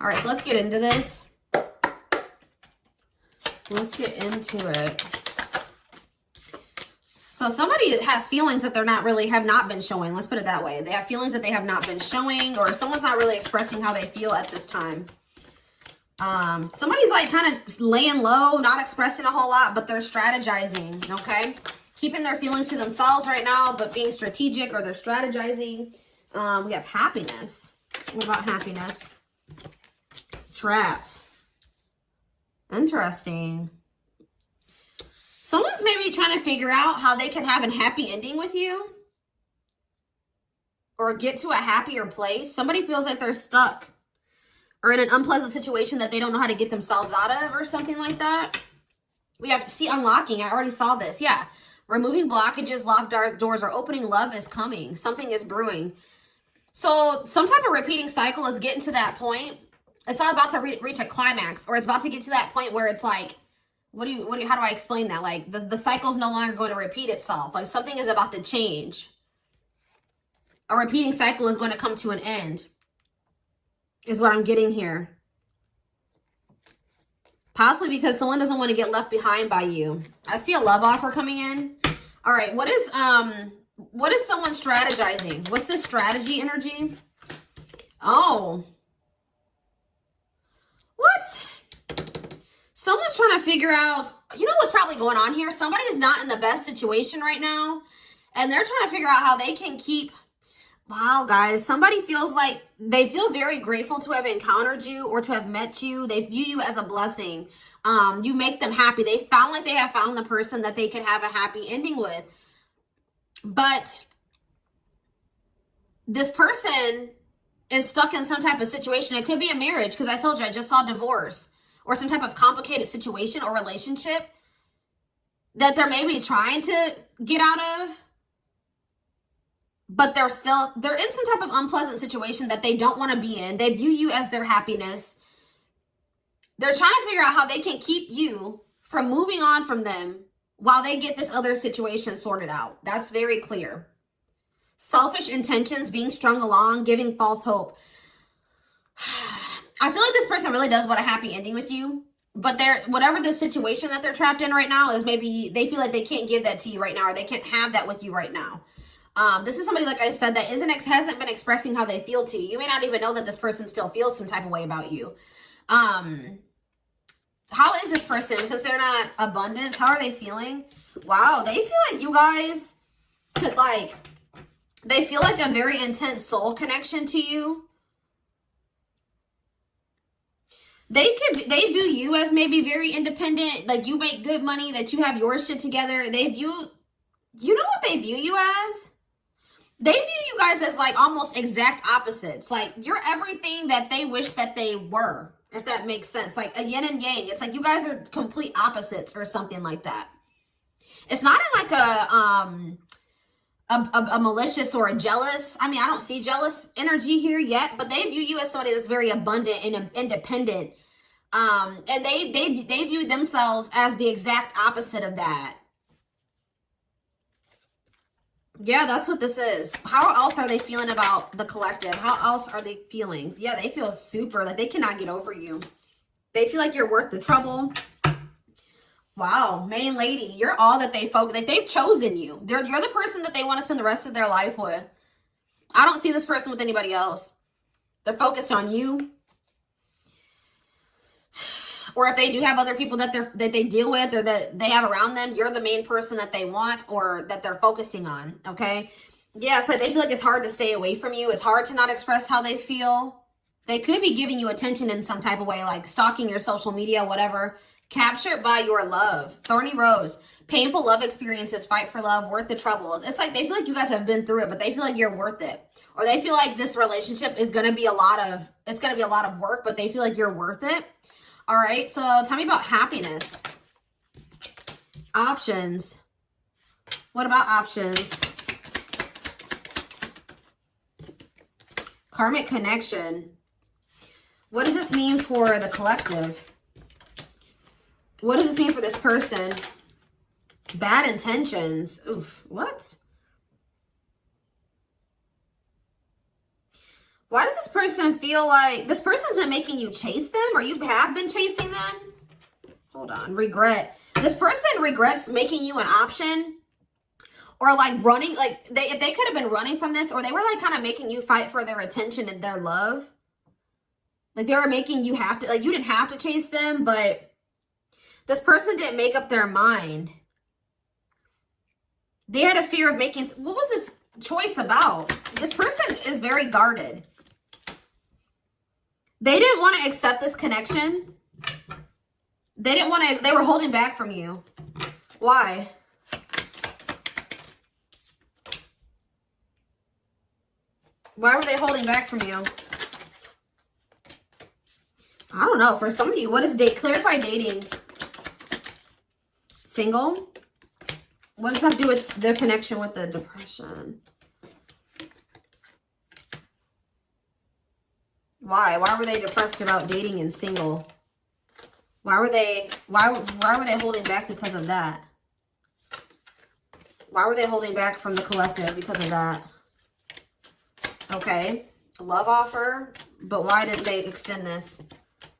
All right, so let's get into this. Let's get into it. So somebody has feelings that they're not really, have not been showing. Let's put it that way. They have feelings that they have not been showing, or someone's not really expressing how they feel at this time. Somebody's like kind of laying low, not expressing a whole lot, but they're strategizing, okay? Keeping their feelings to themselves right now, but being strategic, or they're strategizing. We have happiness. What about happiness? Trapped. Interesting. Someone's maybe trying to figure out how they can have a happy ending with you, or get to a happier place. Somebody feels like they're stuck or in an unpleasant situation that they don't know how to get themselves out of, or something like that. We have, see, unlocking. I already saw this. Yeah. Removing blockages, locked doors are opening. Love is coming. Something is brewing. So some type of repeating cycle is getting to that point. It's not about to reach a climax, or it's about to get to that point where it's like, how do I explain that? Like the cycle's no longer going to repeat itself. Like something is about to change. A repeating cycle is going to come to an end, is what I'm getting here. Possibly because someone doesn't want to get left behind by you. I see a love offer coming in. All right, what is someone strategizing? What's this strategy energy? Oh. What? Someone's trying to figure out, you know what's probably going on here? Somebody is not in the best situation right now, and they're trying to figure out how they can keep, wow, guys, somebody feels like they feel very grateful to have encountered you or to have met you. They view you as a blessing. You make them happy. They found like they have found the person that they could have a happy ending with. But this person is stuck in some type of situation. It could be a marriage, because I told you I just saw divorce, or some type of complicated situation or relationship that they're maybe trying to get out of, but they're in some type of unpleasant situation that they don't want to be in. They view you as their happiness. They're trying to figure out how they can keep you from moving on from them while they get this other situation sorted out. That's very clear. Selfish intentions being strung along, giving false hope. I feel like this person really does want a happy ending with you, but whatever the situation that they're trapped in right now is, maybe they feel like they can't give that to you right now, or they can't have that with you right now. This is somebody, like I said, that hasn't been expressing how they feel to you. You may not even know that this person still feels some type of way about you. How is this person? Since they're not abundance, how are they feeling? Wow, they feel like you guys could they feel like a very intense soul connection to you. They view you as maybe very independent, like you make good money, that you have your shit together. They view, you know what they view you as? They view you guys as like almost exact opposites. Like you're everything that they wish that they were, if that makes sense. Like a yin and yang. It's like you guys are complete opposites or something like that. It's not in like a malicious or a jealous. I mean, I don't see jealous energy here yet, but they view you as somebody that's very abundant and independent. And they view themselves as the exact opposite of that. Yeah, that's what this is. How else are they feeling about the collective? How else are they feeling? Yeah, they feel super, like they cannot get over you. They feel like you're worth the trouble. Wow, main lady, you're all that they've chosen you. You're the person that they want to spend the rest of their life with. I don't see this person with anybody else. They're focused on you. Or if they do have other people that they deal with, or that they have around them, you're the main person that they want, or that they're focusing on, okay? Yeah, so they feel like it's hard to stay away from you. It's hard to not express how they feel. They could be giving you attention in some type of way, like stalking your social media, whatever. Captured by your love. Thorny rose. Painful love experiences. Fight for love. Worth the trouble. It's like they feel like you guys have been through it, but they feel like you're worth it. Or they feel like this relationship is going to be a lot of work, but they feel like you're worth it. All right, so tell me about happiness. Options. What about options? Karmic connection. What does this mean for the collective? What does this mean for this person? Bad intentions. Oof, what? Why does this person feel like this person's been making you chase them, or you have been chasing them? Hold on. Regret. This person regrets making you an option, or like running. Like if they could have been running from this, or they were like kind of making you fight for their attention and their love. Like they were making you have to, like you didn't have to chase them, but this person didn't make up their mind. They had a fear of making, what was this choice about? This person is very guarded. They didn't want to accept this connection. They didn't want to, they were holding back from you. Why? Why were they holding back from you? I don't know. For some of you, what is date? Clarify dating. Single? What does that have to do with the connection with the depression? Why? Why were they depressed about dating and single? Why were they holding back because of that? Why were they holding back from the collective because of that? Okay. Love offer. But why didn't they extend this?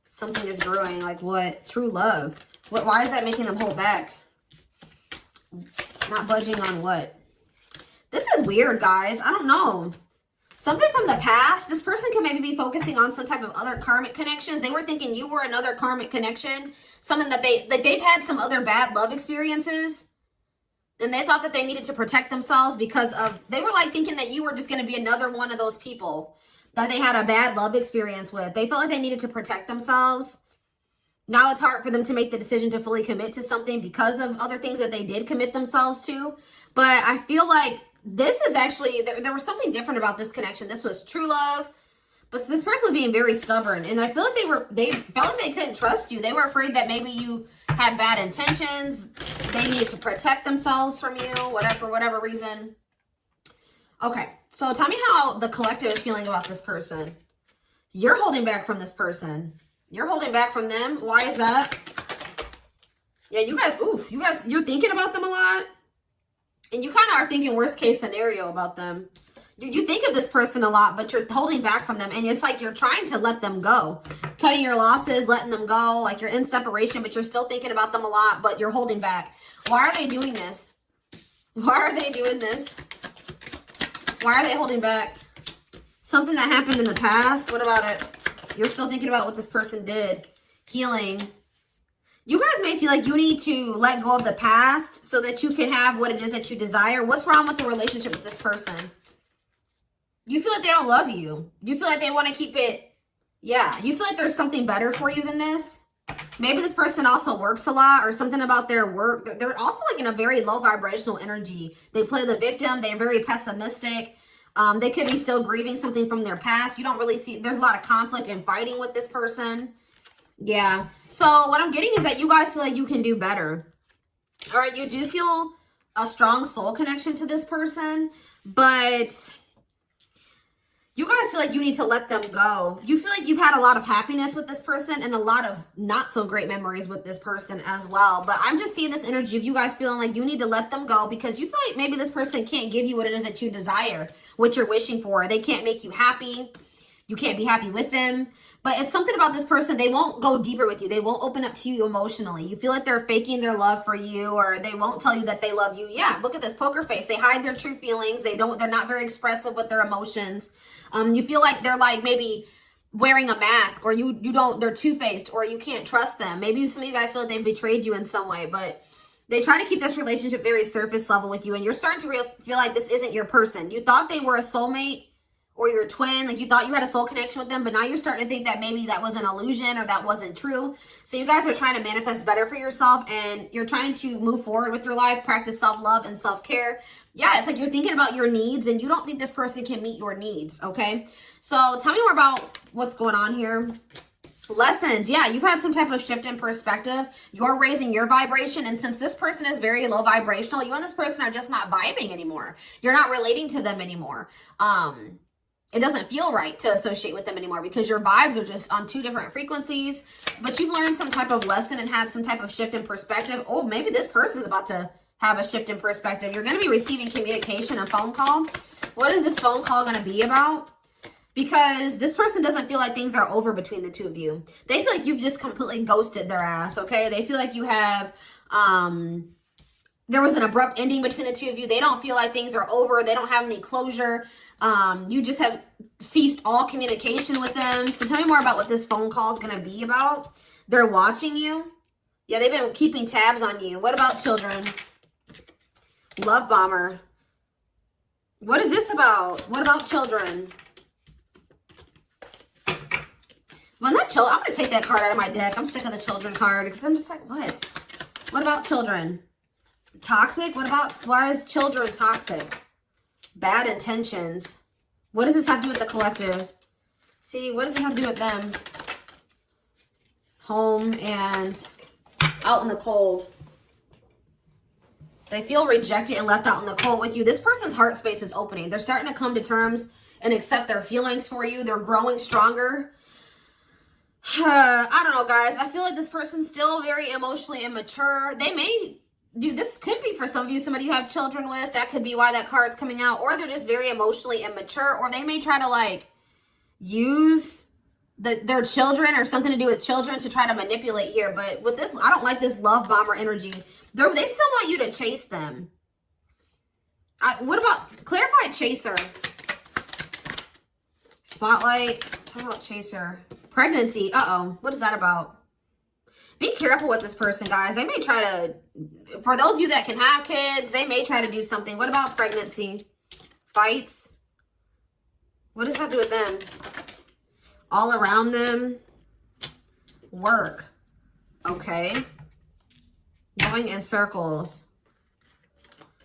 Something is brewing. Like what? True love. Why is that making them hold back? Not budging on what? This is weird, guys. I don't know. Something from the past. This person could maybe be focusing on some type of other karmic connections. They were thinking you were another karmic connection. Something that they've had some other bad love experiences. And they thought that they needed to protect themselves because of, they were like thinking that you were just going to be another one of those people that they had a bad love experience with. They felt like they needed to protect themselves. Now it's hard for them to make the decision to fully commit to something because of other things that they did commit themselves to. But I feel like this is actually, there was something different about this connection. This was true love. But this person was being very stubborn. And I feel like they felt like they couldn't trust you. They were afraid that maybe you had bad intentions. They needed to protect themselves from you, for whatever reason. Okay, so tell me how the collective is feeling about this person. You're holding back from this person. You're holding back from them. Why is that? Yeah, you guys, you're thinking about them a lot. And you kind of are thinking worst case scenario about them. You think of this person a lot, but you're holding back from them. And it's like you're trying to let them go. Cutting your losses, letting them go. Like you're in separation, but you're still thinking about them a lot, but you're holding back. Why are they doing this? Why are they doing this? Why are they holding back? Something that happened in the past? What about it? You're still thinking about what this person did. Healing. You guys may feel like you need to let go of the past so that you can have what it is that you desire. What's wrong with the relationship with this person? You feel like they don't love you. You feel like they want to keep it. Yeah. You feel like there's something better for you than this. Maybe this person also works a lot or something about their work. They're also like in a very low vibrational energy. They play the victim. They're very pessimistic. They could be still grieving something from their past. You don't really see, there's a lot of conflict and fighting with this person. Yeah. So what I'm getting is that you guys feel like you can do better. All right. You do feel a strong soul connection to this person, but you guys feel like you need to let them go. You feel like you've had a lot of happiness with this person and a lot of not so great memories with this person as well. But I'm just seeing this energy of you guys feeling like you need to let them go because you feel like maybe this person can't give you what it is that you desire, what you're wishing for. They can't make you happy. You can't be happy with them. But it's something about this person. They won't go deeper with you. They won't open up to you emotionally. You feel like they're faking their love for you, or they won't tell you that they love you. Yeah, look at this poker face. They hide their true feelings. They're not very expressive with their emotions. You feel like they're like maybe wearing a mask, or they're two-faced, or you can't trust them. Maybe some of you guys feel like they've betrayed you in some way, but they try to keep this relationship very surface level with you, and you're starting to feel like this isn't your person. You thought they were a soulmate or your twin, like you thought you had a soul connection with them, but now you're starting to think that maybe that was an illusion or that wasn't true. So you guys are trying to manifest better for yourself, and you're trying to move forward with your life, practice self-love and self-care. Yeah, it's like you're thinking about your needs and you don't think this person can meet your needs, okay? So tell me more about what's going on here. Lessons. Yeah, you've had some type of shift in perspective. You're raising your vibration, and since this person is very low vibrational, you and this person are just not vibing anymore. You're not relating to them anymore. It doesn't feel right to associate with them anymore because your vibes are just on two different frequencies. But you've learned some type of lesson and had some type of shift in perspective. Oh, maybe this person's about to have a shift in perspective. You're going to be receiving communication, a phone call. What is this phone call going to be about? because this person doesn't feel like things are over between the two of you. They feel like you've just completely ghosted their ass, okay? They feel like you have, there was an abrupt ending between the two of you. They don't feel like things are over. They don't have any closure. You just have ceased all communication with them. So tell me more about what this phone call is going to be about. They're watching you. Yeah, they've been keeping tabs on you. What about children? Love bomber. What is this about? What about children? Well, not children. I'm going to take that card out of my deck. I'm sick of the children card because I'm just like, what? What about children? Toxic? What about, why is children toxic? Bad intentions. What does this have to do with the collective? See, what does it have to do with them? Home and out in the cold. They feel rejected and left out in the cold with you. This person's heart space is opening. They're starting to come to terms and accept their feelings for you. They're growing stronger. I don't know, guys. I feel like this person's still very emotionally immature. They may, dude, this could be for some of you, somebody you have children with. That could be why that card's coming out. Or they're just very emotionally immature. Or they may try to, like, use their children or something to do with children to try to manipulate here. But with this, I don't like this love bomber energy. They still want you to chase them. What about clarified chaser? Spotlight. Talk about chaser. Pregnancy. Uh-oh. What is that about? Be careful with this person, guys. They may try to, for those of you that can have kids, they may try to do something. What about pregnancy? Fights. What does that do with them? All around them. Work. Okay. Going in circles.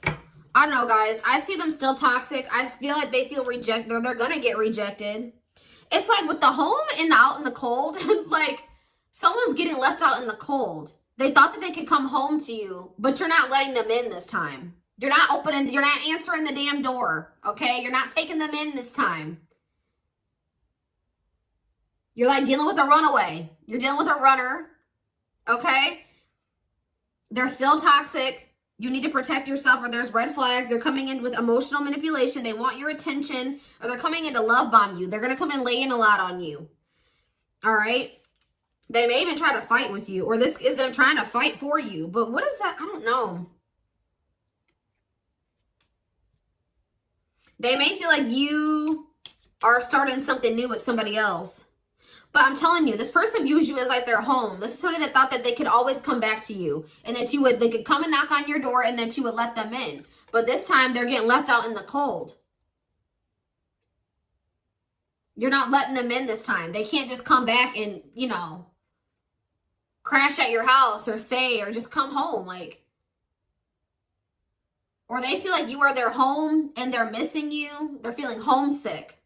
I don't know, guys. I see them still toxic. I feel like they feel rejected. They're going to get rejected. It's like with the home and the out in the cold, like someone's getting left out in the cold. They thought that they could come home to you, but you're not letting them in this time. You're not opening, you're not answering the damn door, okay? You're not taking them in this time. You're like dealing with a runaway. You're dealing with a runner, okay? They're still toxic. You need to protect yourself, or there's red flags. They're coming in with emotional manipulation. They want your attention, or they're coming in to love bomb you. They're going to come in laying a lot on you. All right? They may even try to fight with you, or this is them trying to fight for you. But what is that? I don't know. They may feel like you are starting something new with somebody else. But I'm telling you, this person views you as like their home. This is somebody that thought that they could always come back to you. And that they could come and knock on your door and that you would let them in. But this time, they're getting left out in the cold. You're not letting them in this time. They can't just come back and, you know, crash at your house or stay or just come home. Like, or they feel like you are their home and they're missing you. They're feeling homesick.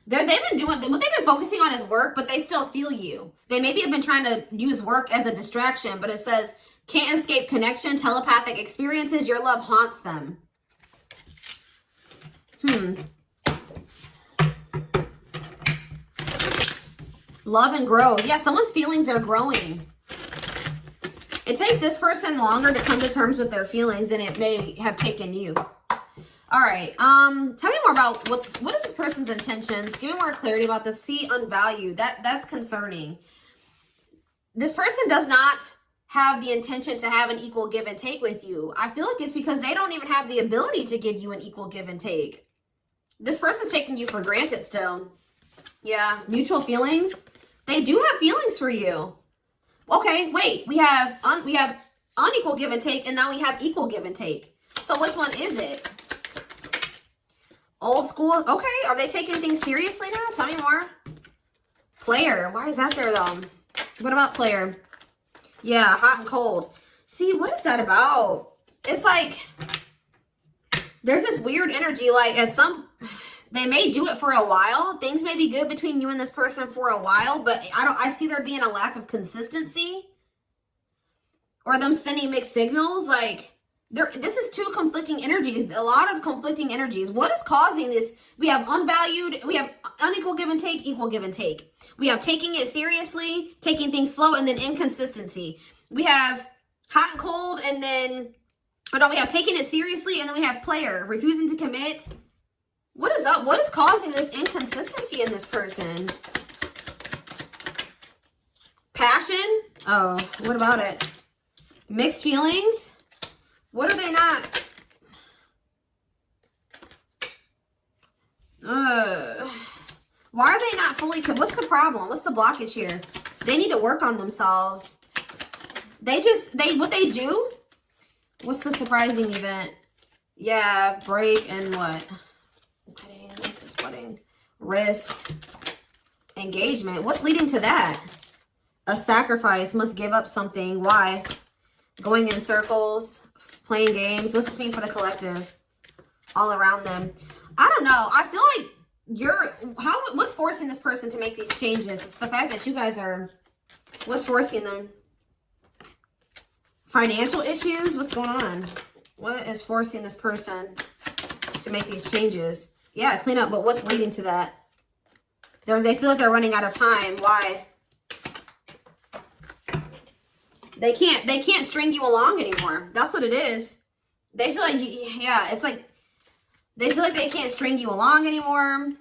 They've been doing, what they've been focusing on is work, but they still feel you. They maybe have been trying to use work as a distraction, but it says, can't escape connection, telepathic experiences, your love haunts them. Love and grow. Yeah, someone's feelings are growing. It takes this person longer to come to terms with their feelings than it may have taken you. All right. Tell me more about what is this person's intentions? Give me more clarity about this. See, unvalued. That's concerning. This person does not have the intention to have an equal give and take with you. I feel like it's because they don't even have the ability to give you an equal give and take. This person's taking you for granted still. Yeah, mutual feelings. They do have feelings for you. Okay, wait. We have unequal give and take, and now we have equal give and take. So which one is it? Old school. Okay, are they taking things seriously now? Tell me more. Player. Why is that there, though? What about player? Yeah, hot and cold. See, what is that about? It's like there's this weird energy, like they may do it for a while. Things may be good between you and this person for a while, but I see there being a lack of consistency or them sending mixed signals. Like, this is two conflicting energies, a lot of conflicting energies. What is causing this? We have unvalued, we have unequal give and take, equal give and take. We have taking it seriously, taking things slow, and then inconsistency. We have hot and cold, and then, we have taking it seriously, and then we have player, refusing to commit, What is up? What is causing this inconsistency in this person? Passion? Oh, what about it? Mixed feelings? What are they not? Why are they not fully... What's the problem? What's the blockage here? They need to work on themselves. What they do? What's the surprising event? Yeah, break and what? Wedding, this is wedding. Risk. Engagement. What's leading to that? A sacrifice. Must give up something. Why? Going in circles. Playing games. What's this mean for the collective? All around them. I don't know. I feel like what's forcing this person to make these changes? It's the fact that you guys are... What's forcing them? Financial issues? What's going on? What is forcing this person to make these changes? Yeah, clean up, but what's leading to that? They feel like they're running out of time. Why? They can't string you along anymore. That's what it is. They feel like it's like they feel like they can't string you along anymore.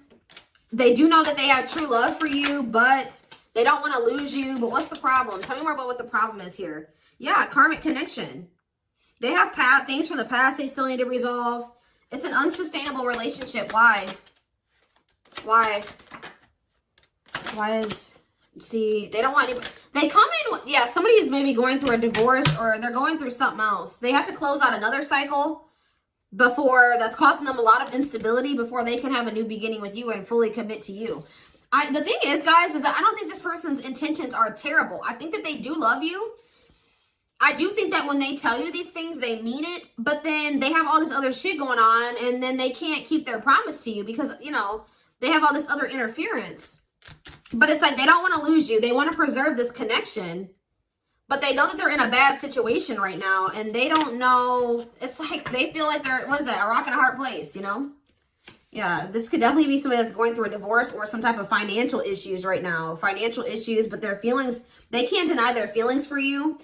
They do know that they have true love for you, but they don't want to lose you. But what's the problem? Tell me more about what the problem is here. Yeah, karmic connection. They have things from the past they still need to resolve. It's an unsustainable relationship. Why? Why? Why is... See, they don't want anybody... They come in... Yeah, somebody is maybe going through a divorce or they're going through something else. They have to close out another cycle before... That's causing them a lot of instability before they can have a new beginning with you and fully commit to you. The thing is, guys, is that I don't think this person's intentions are terrible. I think that they do love you. I do think that when they tell you these things, they mean it, but then they have all this other shit going on, and then they can't keep their promise to you because, you know, they have all this other interference. But it's like they don't want to lose you. They want to preserve this connection, but they know that they're in a bad situation right now, and they don't know. It's like they feel like they're, what is that, a rock and a hard place, you know? Yeah, this could definitely be somebody that's going through a divorce or some type of financial issues right now. Financial issues, but their feelings, they can't deny their feelings for you.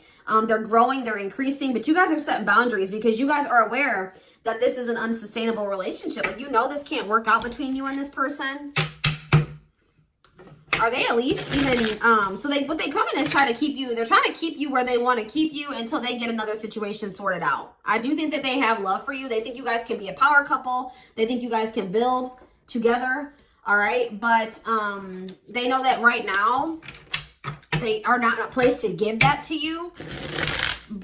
They're growing, they're increasing, but you guys are setting boundaries because you guys are aware that this is an unsustainable relationship. Like, you know this can't work out between you and this person. Are they at least even, so what they come in is try to keep you, they're trying to keep you where they want to keep you until they get another situation sorted out. I do think that they have love for you. They think you guys can be a power couple. They think you guys can build together. All right. But, they know that right now, they are not in a place to give that to you,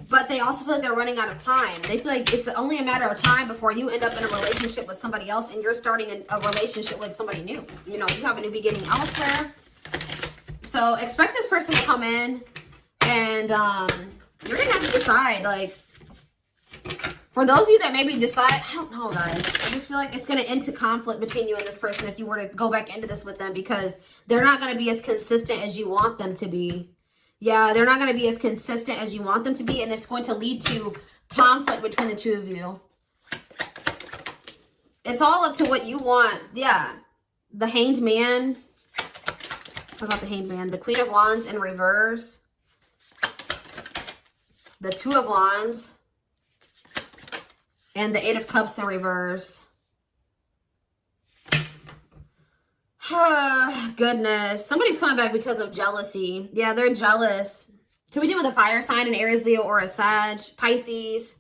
but they also feel like they're running out of time. They feel like it's only a matter of time before you end up in a relationship with somebody else and you're starting a relationship with somebody new. You know, you have a new beginning elsewhere. So expect this person to come in and you're going to have to decide, like, for those of you that maybe decide, I don't know, guys. I just feel like it's going to end to conflict between you and this person if you were to go back into this with them because they're not going to be as consistent as you want them to be. Yeah, they're not going to be as consistent as you want them to be, and it's going to lead to conflict between the two of you. It's all up to what you want. Yeah. The Hanged Man. What about the Hanged Man? The Queen of Wands in reverse. The Two of Wands. And the Eight of Cups in reverse. Goodness. Somebody's coming back because of jealousy. Yeah, they're jealous. Can we deal with a fire sign, an Aries, Leo, or a Sag? Pisces.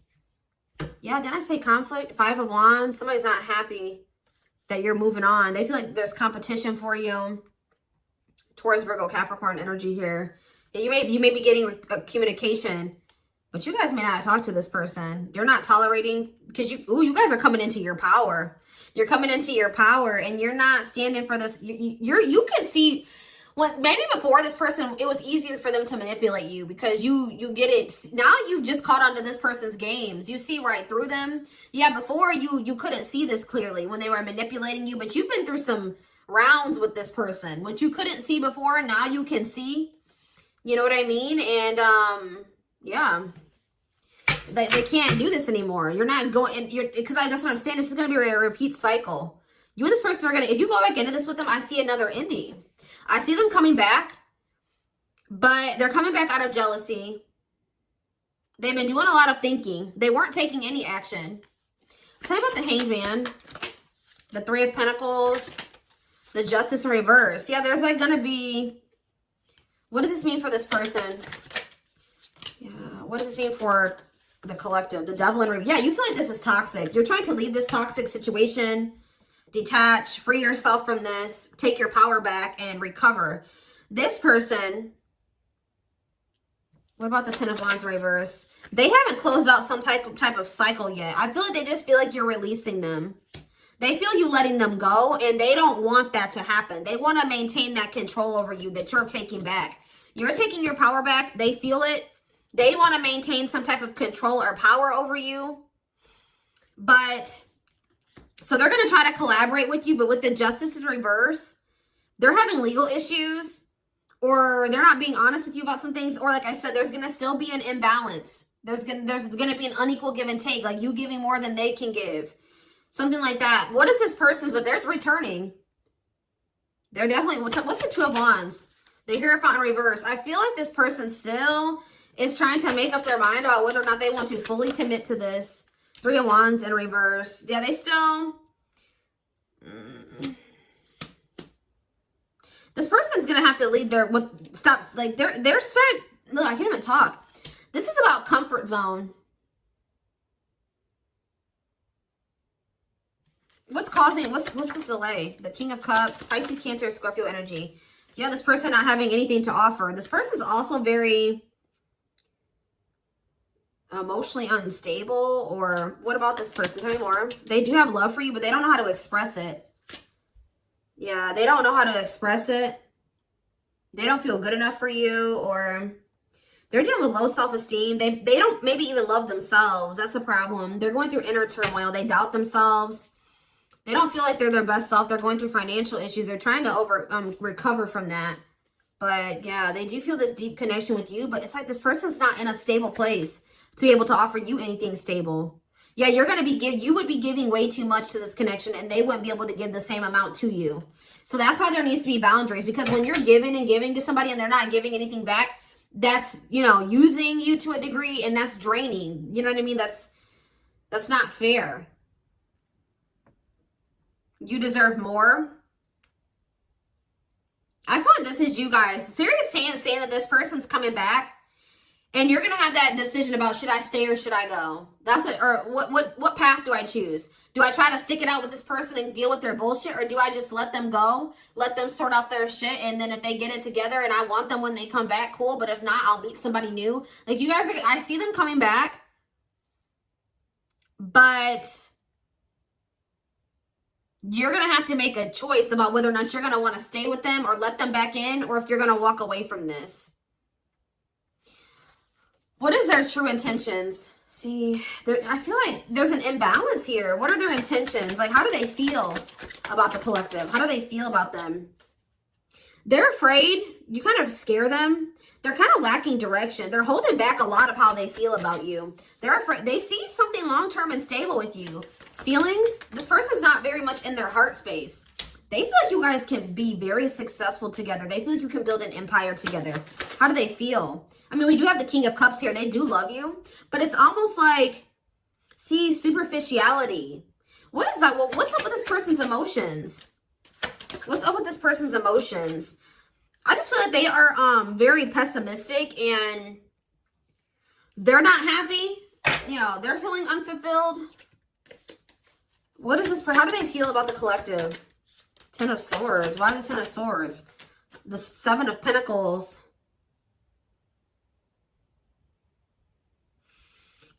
Yeah, didn't I say conflict? Five of Wands. Somebody's not happy that you're moving on. They feel like there's competition for you. Taurus, Virgo, Capricorn energy here. Yeah, you may be getting communication. But you guys may not talk to this person. You're not tolerating, because you guys are coming into your power. You're coming into your power, and you're not standing for this. You can see, when maybe before this person, it was easier for them to manipulate you because you didn't. Now you just caught onto this person's games. You see right through them. Yeah, before you couldn't see this clearly when they were manipulating you, but you've been through some rounds with this person, which you couldn't see before. Now you can see. You know what I mean? And yeah, they can't do this anymore. You're not going, because that's what I'm saying. This is going to be a repeat cycle. You and this person are going to, if you go back into this with them, I see another ending. I see them coming back, but they're coming back out of jealousy. They've been doing a lot of thinking. They weren't taking any action. Tell me about the Hanged Man. The Three of Pentacles. The Justice in reverse. Yeah, there's like going to be... What does this mean for this person? Yeah, what does this mean for the collective? The Devil in reverse. Yeah, you feel like this is toxic. You're trying to leave this toxic situation. Detach. Free yourself from this. Take your power back and recover. This person... What about the Ten of Wands reverse? They haven't closed out some type of cycle yet. I feel like they just feel like you're releasing them. They feel you letting them go, and they don't want that to happen. They want to maintain that control over you that you're taking back. You're taking your power back. They feel it. They want to maintain some type of control or power over you. But, so they're going to try to collaborate with you, but with the Justice in reverse, they're having legal issues, or they're not being honest with you about some things, or like I said, there's going to still be an imbalance. There's going to be an unequal give and take, like you giving more than they can give. Something like that. What is this person's? But there's returning. They're definitely... What's the Two of Wands? The Hierophant in reverse. I feel like this person still is trying to make up their mind about whether or not they want to fully commit to this. Three of Wands in reverse. Yeah, they still... This person's going to have to lead their... Stop. Like, they're starting... Look, I can't even talk. This is about comfort zone. What's causing, what's this delay? The King of Cups, Pisces, Cancer, Scorpio energy. Yeah, this person not having anything to offer. This person's also very emotionally unstable. Or what about this person? Tell me more. They do have love for you, but they don't know how to express it. Yeah, they don't know how to express it. They don't feel good enough for you, or they're dealing with low self-esteem. They don't maybe even love themselves. That's a problem. They're going through inner turmoil. They doubt themselves. They don't feel like they're their best self. They're going through financial issues. They're trying to recover from that. But yeah, they do feel this deep connection with you. But it's like this person's not in a stable place to be able to offer you anything stable. Yeah, you're going to be you would be giving way too much to this connection, and they wouldn't be able to give the same amount to you. So that's why there needs to be boundaries. Because when you're giving and giving to somebody and they're not giving anything back, that's, you know, using you to a degree, and that's draining. You know what I mean? That's not fair. You deserve more. I feel like this is you guys. Serious saying that this person's coming back, and you're gonna have that decision about should I stay or should I go. That's it. Or what path do I choose? Do I try to stick it out with this person and deal with their bullshit, or do I just let them go, let them sort out their shit, and then if they get it together and I want them when they come back, cool. But if not, I'll meet somebody new. Like you guys, I see them coming back, but you're going to have to make a choice about whether or not you're going to want to stay with them or let them back in, or if you're going to walk away from this. What is their true intentions? See, I feel like there's an imbalance here. What are their intentions? Like, how do they feel about the collective? How do they feel about them? They're afraid. You kind of scare them. They're kind of lacking direction. They're holding back a lot of how they feel about you. They're afraid. They see something long-term and stable with you. Feelings, this person's not very much in their heart space. They feel like you guys can be very successful together. They feel like you can build an empire together. How do they feel? I mean, we do have the King of Cups here. They do love you, but it's almost like, see, superficiality. What is that? Well, what's up with this person's emotions? What's up with this person's emotions? I just feel like they are very pessimistic, and they're not happy. You know, they're feeling unfulfilled. What is this? How do they feel about the collective? Ten of Swords. Why the Ten of Swords? The Seven of Pentacles.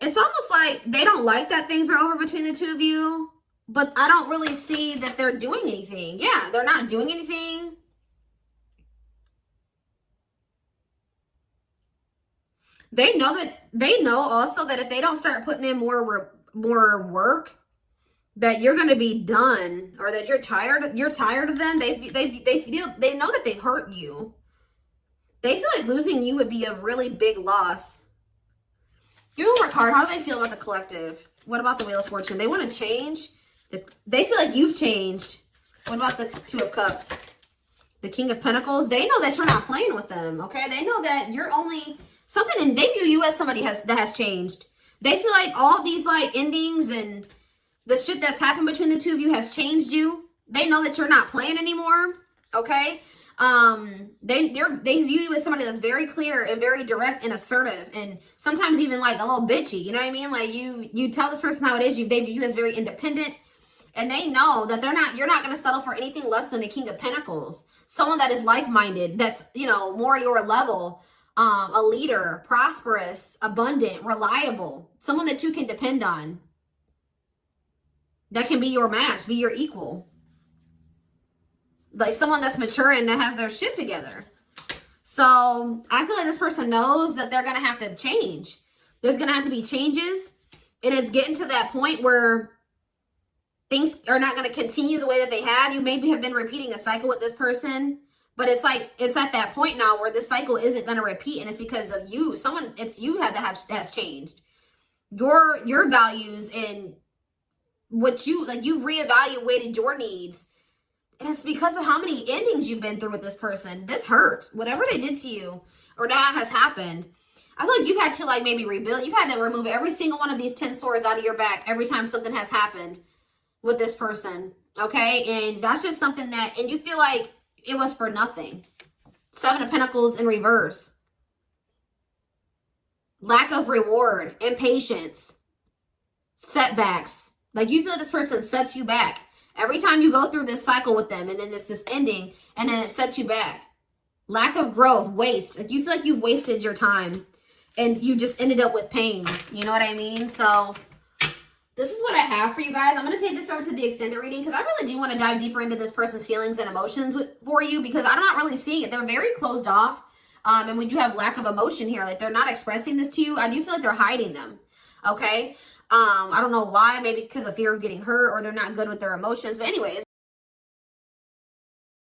It's almost like they don't like that things are over between the two of you, but I don't really see that they're doing anything. Yeah, they're not doing anything. They know also that if they don't start putting in more work, that you're going to be done, or that you're tired of them. They know that they've hurt you. They feel like losing you would be a really big loss. Give me one more card. How do they feel about the collective? What about the Wheel of Fortune? They want to change. They feel like you've changed. What about the Two of Cups? The King of Pentacles. They know that you're not playing with them, okay? They know that you're only something, and they view you as somebody that has changed. They feel like all these like endings and The shit that's happened between the two of you has changed you. They know that you're not playing anymore. Okay? They view you as somebody that's very clear and very direct and assertive, and sometimes even like a little bitchy. You know what I mean? Like you tell this person how it is. They view you as very independent, and they know that you're not going to settle for anything less than the King of Pentacles. Someone that is like-minded, that's, you know, more your level, a leader, prosperous, abundant, reliable, someone that you can depend on, that can be your match, be your equal. Like someone that's mature and that has their shit together. So I feel like this person knows that they're going to have to change. There's going to have to be changes. And it's getting to that point where things are not going to continue the way that they have. You maybe have been repeating a cycle with this person. But it's like, it's at that point now where this cycle isn't going to repeat. And it's because of you. It's you has changed. Your values and what you, like, you've reevaluated your needs. And it's because of how many endings you've been through with this person. This hurts. Whatever they did to you or that has happened, I feel like you've had to, like, maybe rebuild. You've had to remove every single one of these 10 swords out of your back every time something has happened with this person. Okay? And that's just something that, and you feel like it was for nothing. 7 of Pentacles in reverse. Lack of reward, impatience, setbacks. Like, you feel like this person sets you back. Every time you go through this cycle with them, and then it's this ending, and then it sets you back. Lack of growth, waste. Like, you feel like you wasted your time, and you just ended up with pain. You know what I mean? So, this is what I have for you guys. I'm going to take this over to the extended reading, because I really do want to dive deeper into this person's feelings and emotions for you, because I'm not really seeing it. They're very closed off, and we do have lack of emotion here. Like, they're not expressing this to you. I do feel like they're hiding them, okay? I don't know why. Maybe because of fear of getting hurt, or they're not good with their emotions. But anyways,